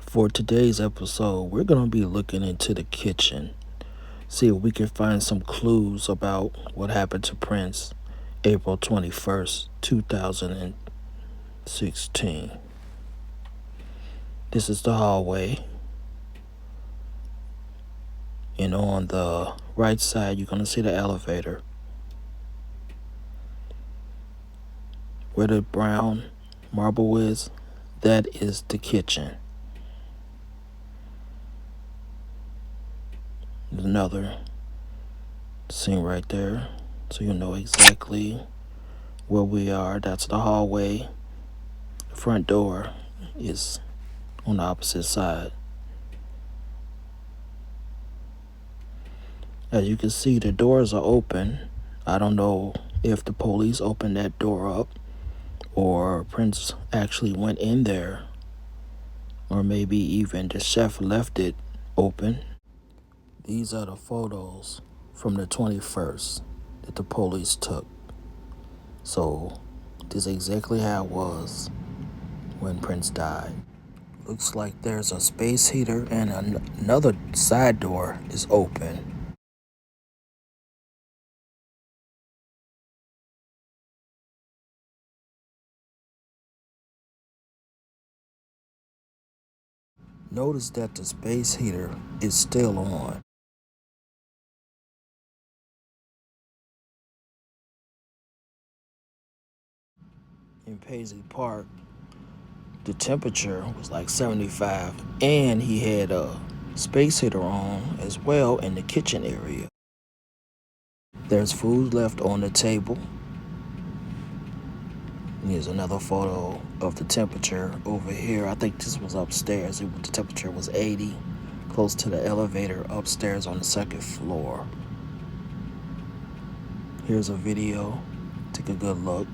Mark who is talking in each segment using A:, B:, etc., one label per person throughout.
A: For today's episode, we're going to be looking into the kitchen, see if we can find some clues about what happened to Prince April 21st, 2016. This is the hallway, and on the right side, you're going to see the elevator. Where the brown marble is, that is the kitchen. There's another scene right there, so you know exactly where we are. That's the hallway. The front door is on the opposite side. As you can see, the doors are open. I don't know if the police opened that door up or Prince actually went in there, or maybe even the chef left it open. These are the photos from the 21st that the police took. So this is exactly how it was when Prince died. Looks like there's a space heater and another side door is open. Notice that the space heater is still on. In Paisley Park, the temperature was like 75, and he had a space heater on as well in the kitchen area. There's food left on the table. Here's another photo of the temperature over here. I think this was upstairs. The temperature was 80, close to the elevator upstairs on the second floor. Here's a video. Take a good look.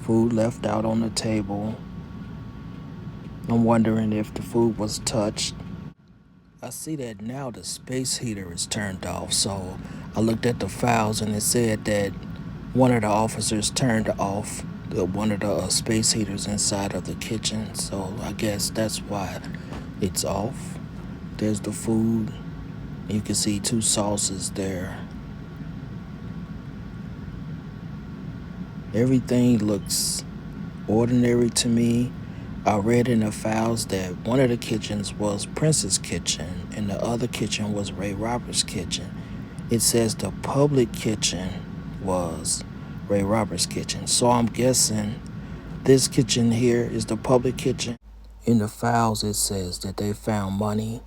A: Food left out on the table. I'm wondering if the food was touched. I see that now the space heater is turned off, so I looked at the files and it said that one of the officers turned off one of the space heaters inside of the kitchen, so I guess that's why it's off. There's the food. You can see 2 sauces there. Everything looks ordinary to me. I read in the files that one of the kitchens was Prince's kitchen and the other kitchen was Ray Roberts' kitchen. It says the public kitchen was Ray Roberts' kitchen. So I'm guessing this kitchen here is the public kitchen. In the files it says that they found money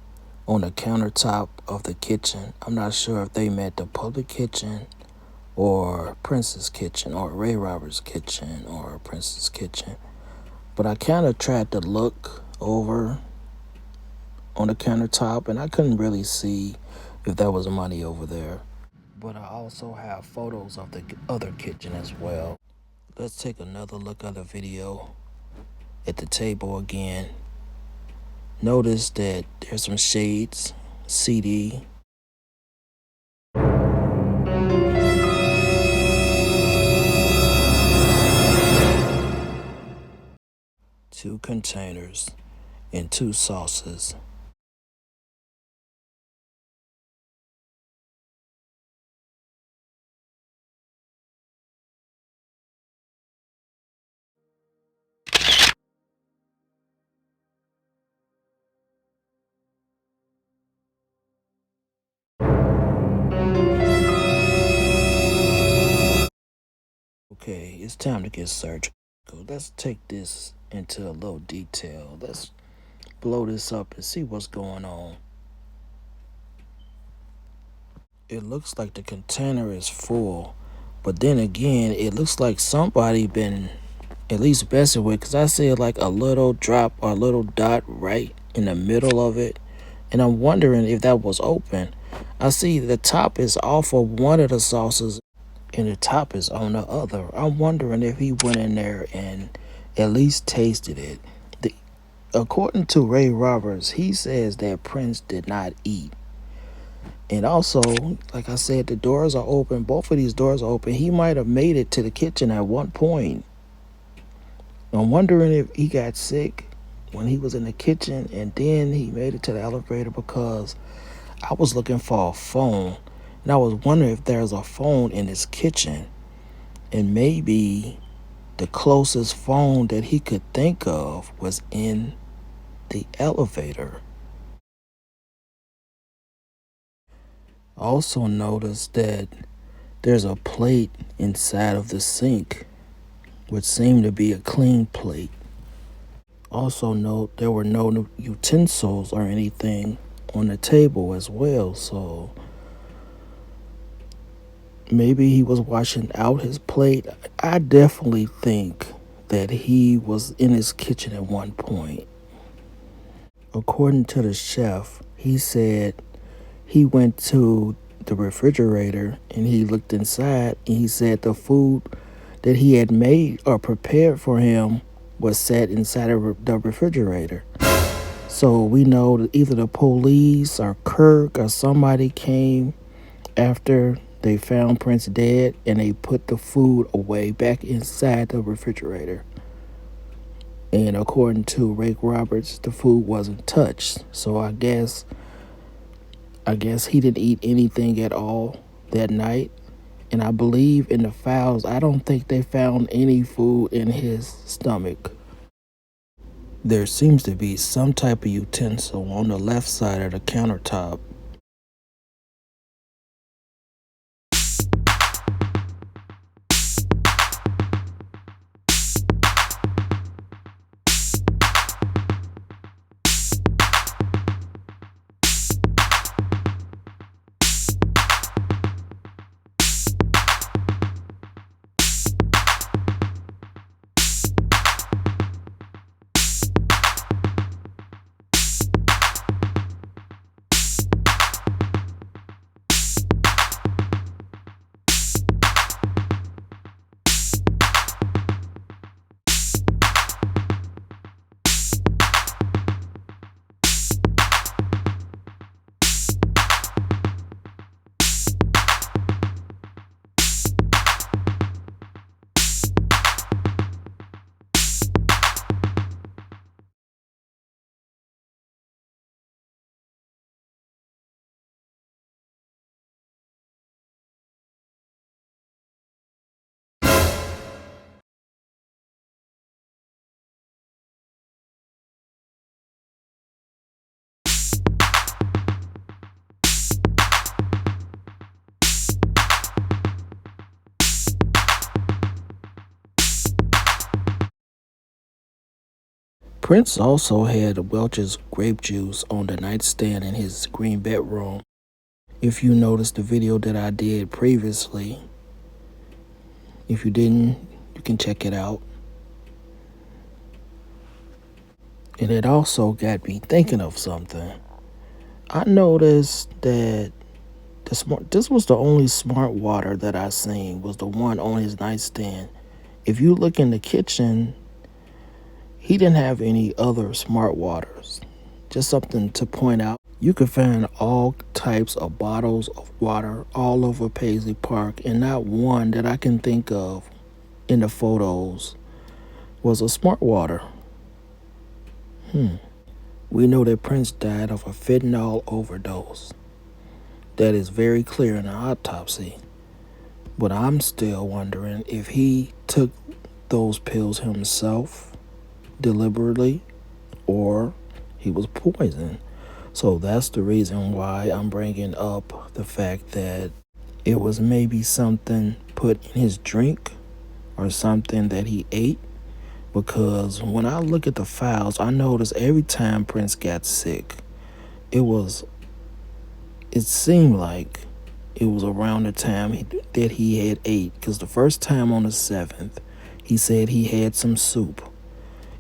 A: on the countertop of the kitchen. I'm not sure if they meant the public kitchen or Prince's kitchen or Ray Roberts' kitchen or Prince's kitchen. But I kind of tried to look over on the countertop and I couldn't really see if there was money over there. But I also have photos of the other kitchen as well. Let's take another look at the video at the table again. Notice that there's some shades, CD. 2 containers and 2 sauces. Okay, it's time to get surgical. Let's take this into a little detail. Let's blow this up and see what's going on. It looks like the container is full, but then again, it looks like somebody been at least messing with, because I see like a little drop or a little dot right in the middle of it, and I'm wondering if that was open. I see the top is off of one of the sauces and the top is on the other. I'm wondering if he went in there and at least tasted it. According to Ray Roberts, he says that Prince did not eat. And also, like I said, the doors are open. Both of these doors are open. He might have made it to the kitchen at one point. I'm wondering if he got sick when he was in the kitchen and then he made it to the elevator, because I was looking for a phone and I was wondering if there's a phone in his kitchen, and maybe the closest phone that he could think of was in the elevator. I also noticed that there's a plate inside of the sink, which seemed to be a clean plate. Also note there were no utensils or anything on the table as well, so maybe he was washing out his plate. I definitely think that he was in his kitchen at one point. According to the chef, he said he went to the refrigerator and he looked inside and he said the food that he had made or prepared for him was set inside of the refrigerator. So we know that either the police or Kirk or somebody came after they found Prince dead and they put the food away back inside the refrigerator. And according to Ray Roberts, the food wasn't touched. So I guess he didn't eat anything at all that night. And I believe in the files, I don't think they found any food in his stomach. There seems to be some type of utensil on the left side of the countertop. Prince also had Welch's grape juice on the nightstand in his green bedroom. If you noticed the video that I did previously, if you didn't, you can check it out. And it also got me thinking of something. I noticed that this was the only smart water that I seen, was the one on his nightstand. If you look in the kitchen, he didn't have any other smart waters. Just something to point out. You can find all types of bottles of water all over Paisley Park, and not one that I can think of in the photos was a smart water. We know that Prince died of a fentanyl overdose. That is very clear in the autopsy. But I'm still wondering if he took those pills himself deliberately or he was poisoned. So that's the reason why I'm bringing up the fact that it was maybe something put in his drink or something that he ate. Because when I look at the files, I notice every time Prince got sick, it seemed like it was around the time that he had ate. Because the first time on the 7th, he said he had some soup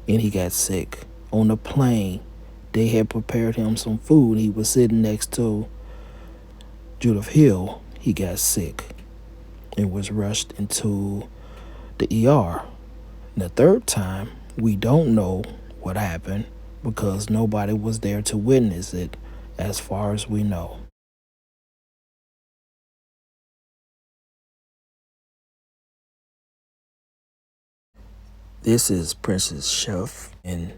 A: and he got sick. On the plane, they had prepared him some food. He was sitting next to Judith Hill. He got sick and was rushed into the ER. And the third time, we don't know what happened because nobody was there to witness it, as far as we know. This is Prince's chef, and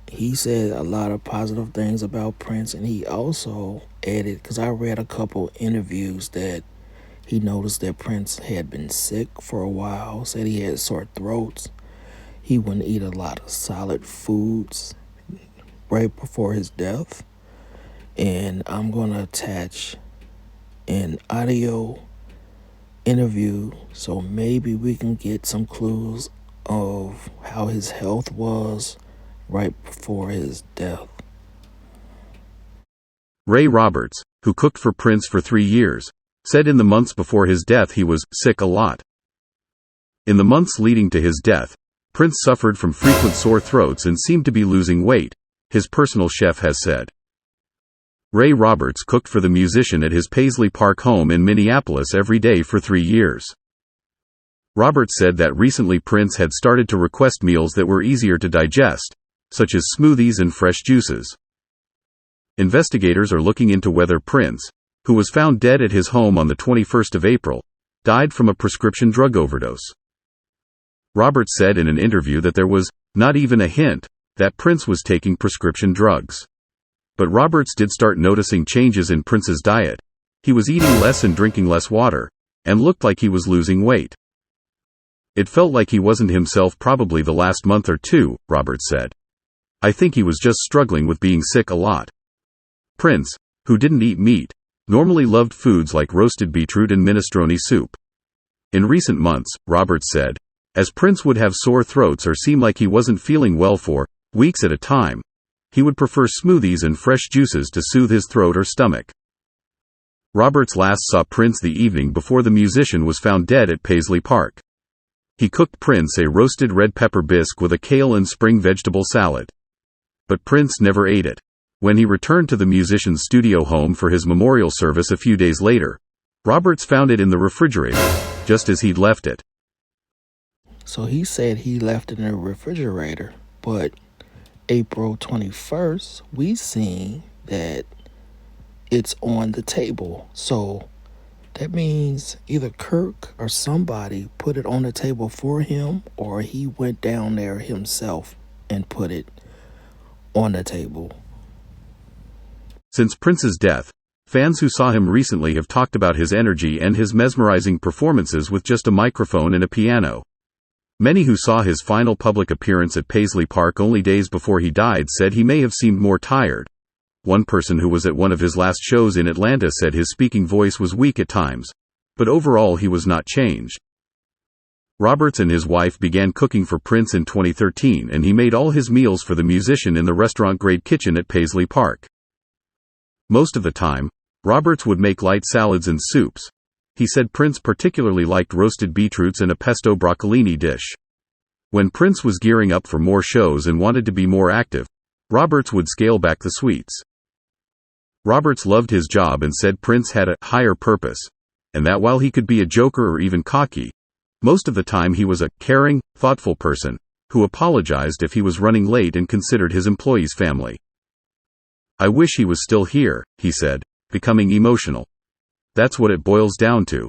A: he said a lot of positive things about Prince, and he also added, because I read a couple interviews that he noticed that Prince had been sick for a while, said he had sore throats. He wouldn't eat a lot of solid foods right before his death. And I'm going to attach an audio interview so maybe we can get some clues of how his health was right before his death.
B: Ray Roberts, who cooked for Prince for 3 years, said in the months before his death he was sick a lot. In the months leading to his death, Prince suffered from frequent sore throats and seemed to be losing weight, his personal chef has said. Ray Roberts cooked for the musician at his Paisley Park home in Minneapolis every day for 3 years. Roberts said that recently Prince had started to request meals that were easier to digest, such as smoothies and fresh juices. Investigators are looking into whether Prince, who was found dead at his home on the 21st of April, died from a prescription drug overdose. Roberts said in an interview that there was not even a hint that Prince was taking prescription drugs. But Roberts did start noticing changes in Prince's diet. He was eating less and drinking less water, and looked like he was losing weight. It felt like he wasn't himself probably the last month or two, Roberts said. I think he was just struggling with being sick a lot. Prince, who didn't eat meat, normally loved foods like roasted beetroot and minestrone soup. In recent months, Roberts said, as Prince would have sore throats or seem like he wasn't feeling well for weeks at a time, he would prefer smoothies and fresh juices to soothe his throat or stomach. Roberts last saw Prince the evening before the musician was found dead at Paisley Park. He cooked Prince a roasted red pepper bisque with a kale and spring vegetable salad. But Prince never ate it. When he returned to the musician's studio home for his memorial service a few days later, Roberts found it in the refrigerator, just as he'd left it.
A: So he said he left it in the refrigerator, but April 21st, we seen that it's on the table. So that means either Kirk or somebody put it on the table for him, or he went down there himself and put it on the table.
B: Since Prince's death, fans who saw him recently have talked about his energy and his mesmerizing performances with just a microphone and a piano. Many who saw his final public appearance at Paisley Park only days before he died said he may have seemed more tired. One person who was at one of his last shows in Atlanta said his speaking voice was weak at times, but overall he was not changed. Roberts and his wife began cooking for Prince in 2013, and he made all his meals for the musician in the restaurant-grade kitchen at Paisley Park. Most of the time, Roberts would make light salads and soups. He said Prince particularly liked roasted beetroots and a pesto broccolini dish. When Prince was gearing up for more shows and wanted to be more active, Roberts would scale back the sweets. Roberts loved his job and said Prince had a higher purpose, and that while he could be a joker or even cocky, most of the time he was a caring, thoughtful person, who apologized if he was running late and considered his employees family. I wish he was still here, he said, becoming emotional. That's what it boils down to.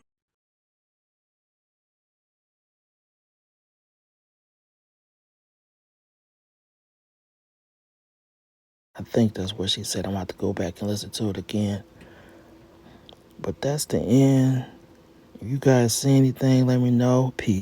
A: I think that's what she said. I'm going to have to go back and listen to it again. But that's the end. If you guys see anything, let me know. Peace.